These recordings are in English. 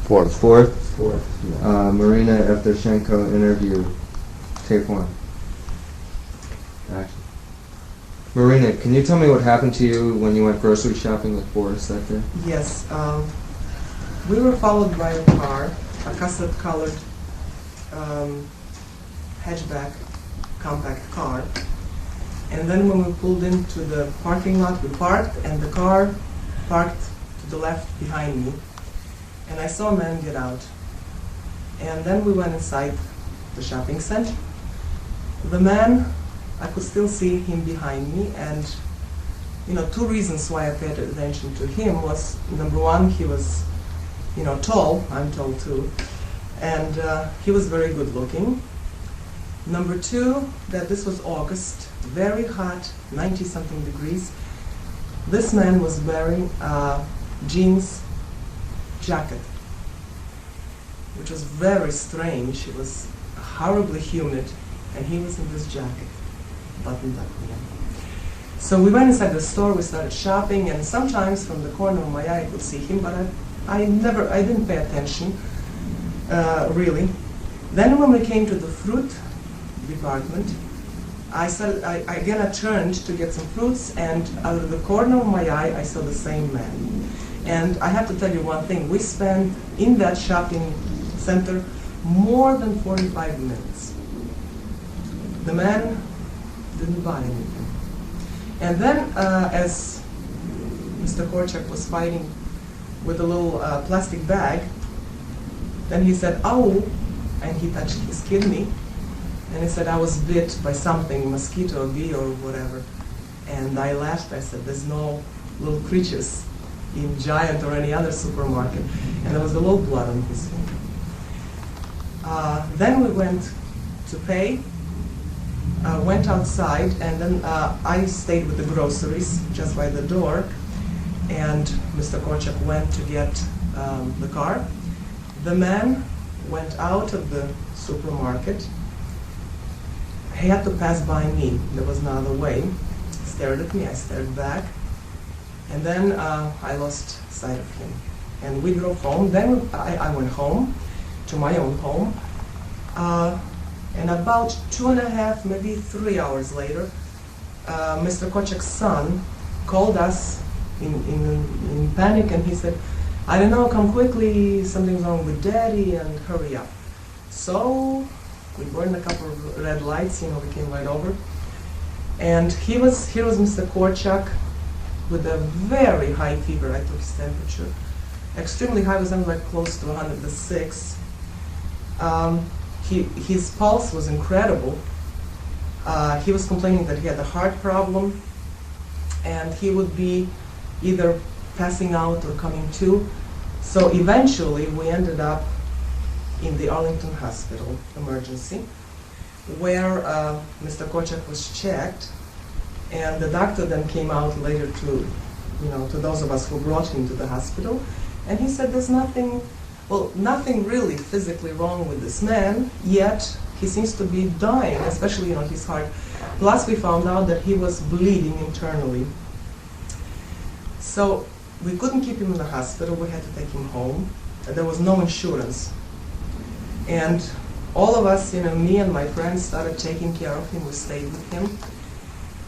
Fourth. Fourth. Marina Evdochenko interview, tape 1. Action. Marina, can you tell me what happened to you when you went grocery shopping with Boris that day? Yes. We were followed by a car, a custard-colored hatchback compact car. And then when we pulled into the parking lot, we parked, and the car parked to the left behind me. And I saw a man get out. And then we went inside the shopping center. The man, I could still see him behind me, and two reasons why I paid attention to him was, number one, he was tall, I'm tall too, and he was very good looking. Number two, that this was August, very hot, 90-something degrees. This man was wearing a jeans jacket, which was very strange. It was horribly humid, and he was in this jacket, buttoned up. So we went inside the store, we started shopping, and sometimes from the corner of my eye I could see him, but I didn't pay attention, really. Then when we came to the fruit department, I turned to get some fruits, and out of the corner of my eye I saw the same man. And I have to tell you one thing, we spent in that shopping center more than 45 minutes. The man didn't buy anything. And then as Mr. Korczak was fighting with a little plastic bag, then he said, "Ow," and he touched his kidney, and he said, "I was bit by something, mosquito, bee, or whatever." And I laughed. I said, "There's no little creatures in Giant or any other supermarket." And there was a little blood on his finger. Then we went to pay, went outside, and then I stayed with the groceries just by the door, and Mr. Korczak went to get the car. The man went out of the supermarket. He had to pass by me. There was no other way. He stared at me, I stared back, and then I lost sight of him. And we drove home. Then I went home, to my own home, and about 2.5, maybe 3 hours later, Mr. Korczak's son called us in panic, and he said, "I don't know, come quickly, something's wrong with Daddy, and hurry up." So we burned a couple of red lights, we came right over. And here was Mr. Korczak with a very high fever. I took his temperature. Extremely high, was something like close to 106. His pulse was incredible. He was complaining that he had a heart problem, and he would be either passing out or coming to. So eventually we ended up in the Arlington Hospital emergency, where Mr. Korczak was checked, and the doctor then came out later to those of us who brought him to the hospital, and he said there's nothing really physically wrong with this man, yet he seems to be dying, especially his heart. Plus we found out that he was bleeding internally. So we couldn't keep him in the hospital, we had to take him home. There was no insurance. And all of us, me and my friends, started taking care of him. We stayed with him.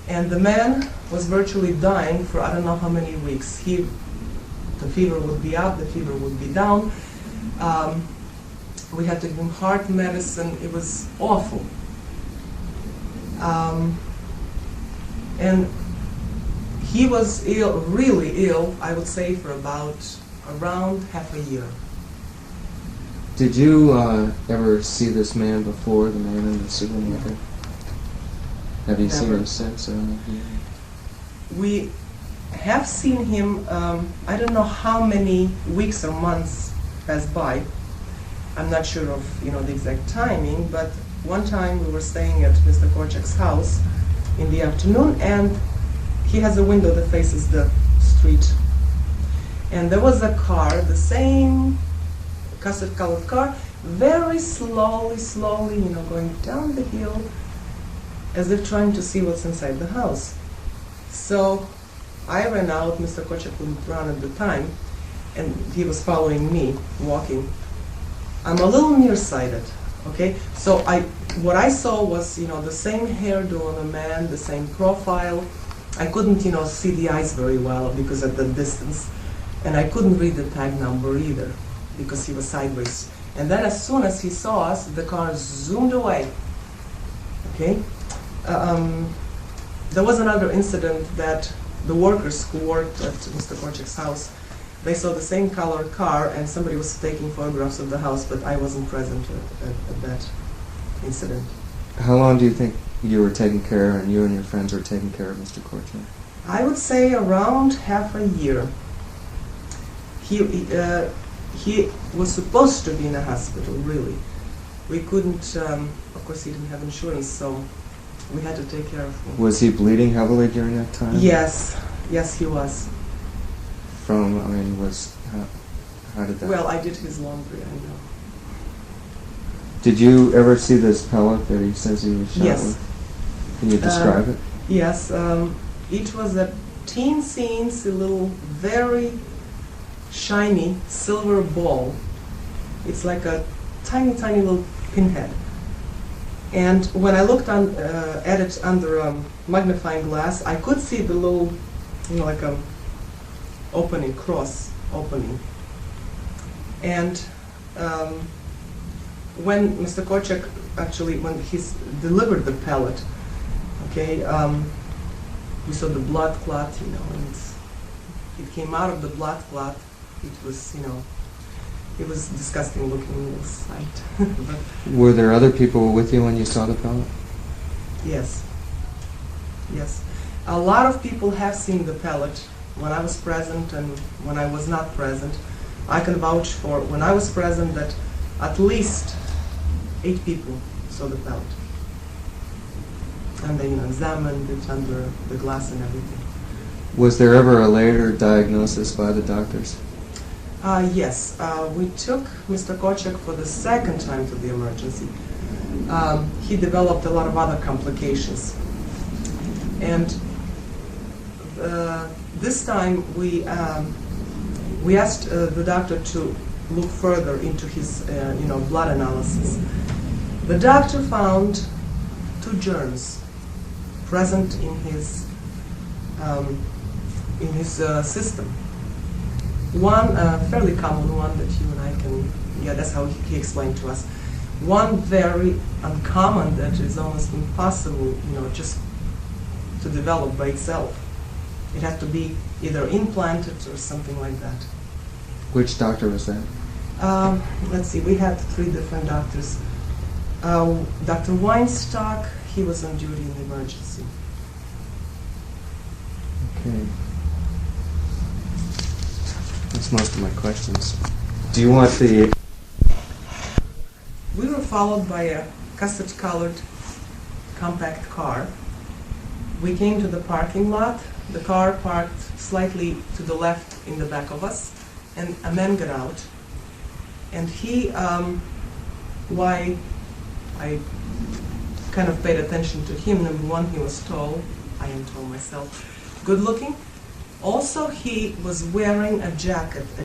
And the man was virtually dying for I don't know how many weeks. The fever would be up, the fever would be down. We had to give him heart medicine. It was awful. And he was ill, really ill, I would say, for around half a year. Did you ever see this man before, the man in the supermarket? Have you seen him since? We have seen him, I don't know how many weeks or months passed by. I'm not sure of the exact timing, but one time we were staying at Mr. Korczak's house in the afternoon, and he has a window that faces the street. And there was a car, the same custard-colored car, very slowly, going down the hill, as if trying to see what's inside the house. So I ran out. Mr. Korczak wouldn't run at the time. and he was following me, walking. I'm a little nearsighted, okay? So what I saw was, the same hairdo on a man, the same profile. I couldn't, see the eyes very well because at the distance, and I couldn't read the tag number either because he was sideways. And then as soon as he saw us, the car zoomed away, okay? There was another incident that the workers who worked at Mr. Korczak's house, they saw the same color car and somebody was taking photographs of the house, but I wasn't present at that incident. How long do you think you were taking care, and you and your friends were taking care of Mr. Korczak? I would say around half a year. He was supposed to be in a hospital, really. We couldn't, of course he didn't have insurance, so we had to take care of him. Was he bleeding heavily during that time? Yes, yes he was. From, how did that? Well, I did his laundry, I know. Did you ever see this pellet that he says he was shot Yes. with? Can you describe it? Yes, it was a teensy little, very shiny silver ball. It's like a tiny little pinhead. And when I looked at it under a magnifying glass, I could see the little, like a opening, cross opening. And when Mr. Korczak, actually, when he delivered the pellet, okay, we saw the blood clot, and it came out of the blood clot. It was, it was disgusting looking little sight. But were there other people with you when you saw the pellet? yes, yes. A lot of people have seen the pellet when I was present and when I was not present. I can vouch for, when I was present, that at least 8 people saw the pellet. And they examined it under the glass and everything. Was there ever a later diagnosis by the doctors? Yes, we took Mr. Korczak for the second time to the emergency. He developed a lot of other complications. And this time we asked the doctor to look further into his blood analysis. The doctor found 2 germs present in his system. One fairly common one that you and I can, that's how he explained to us. One very uncommon that is almost impossible, just to develop by itself. It has to be either implanted or something like that. Which doctor was that? Let's see, we had 3 different doctors. Dr. Weinstock, he was on duty in the emergency. Okay. That's most of my questions. Do you want the... We were followed by a custard-colored compact car. We came to the parking lot. The car parked slightly to the left in the back of us, and a man got out. And he, why I kind of paid attention to him, number one, he was tall. I am tall myself. Good looking. Also, he was wearing a jacket, a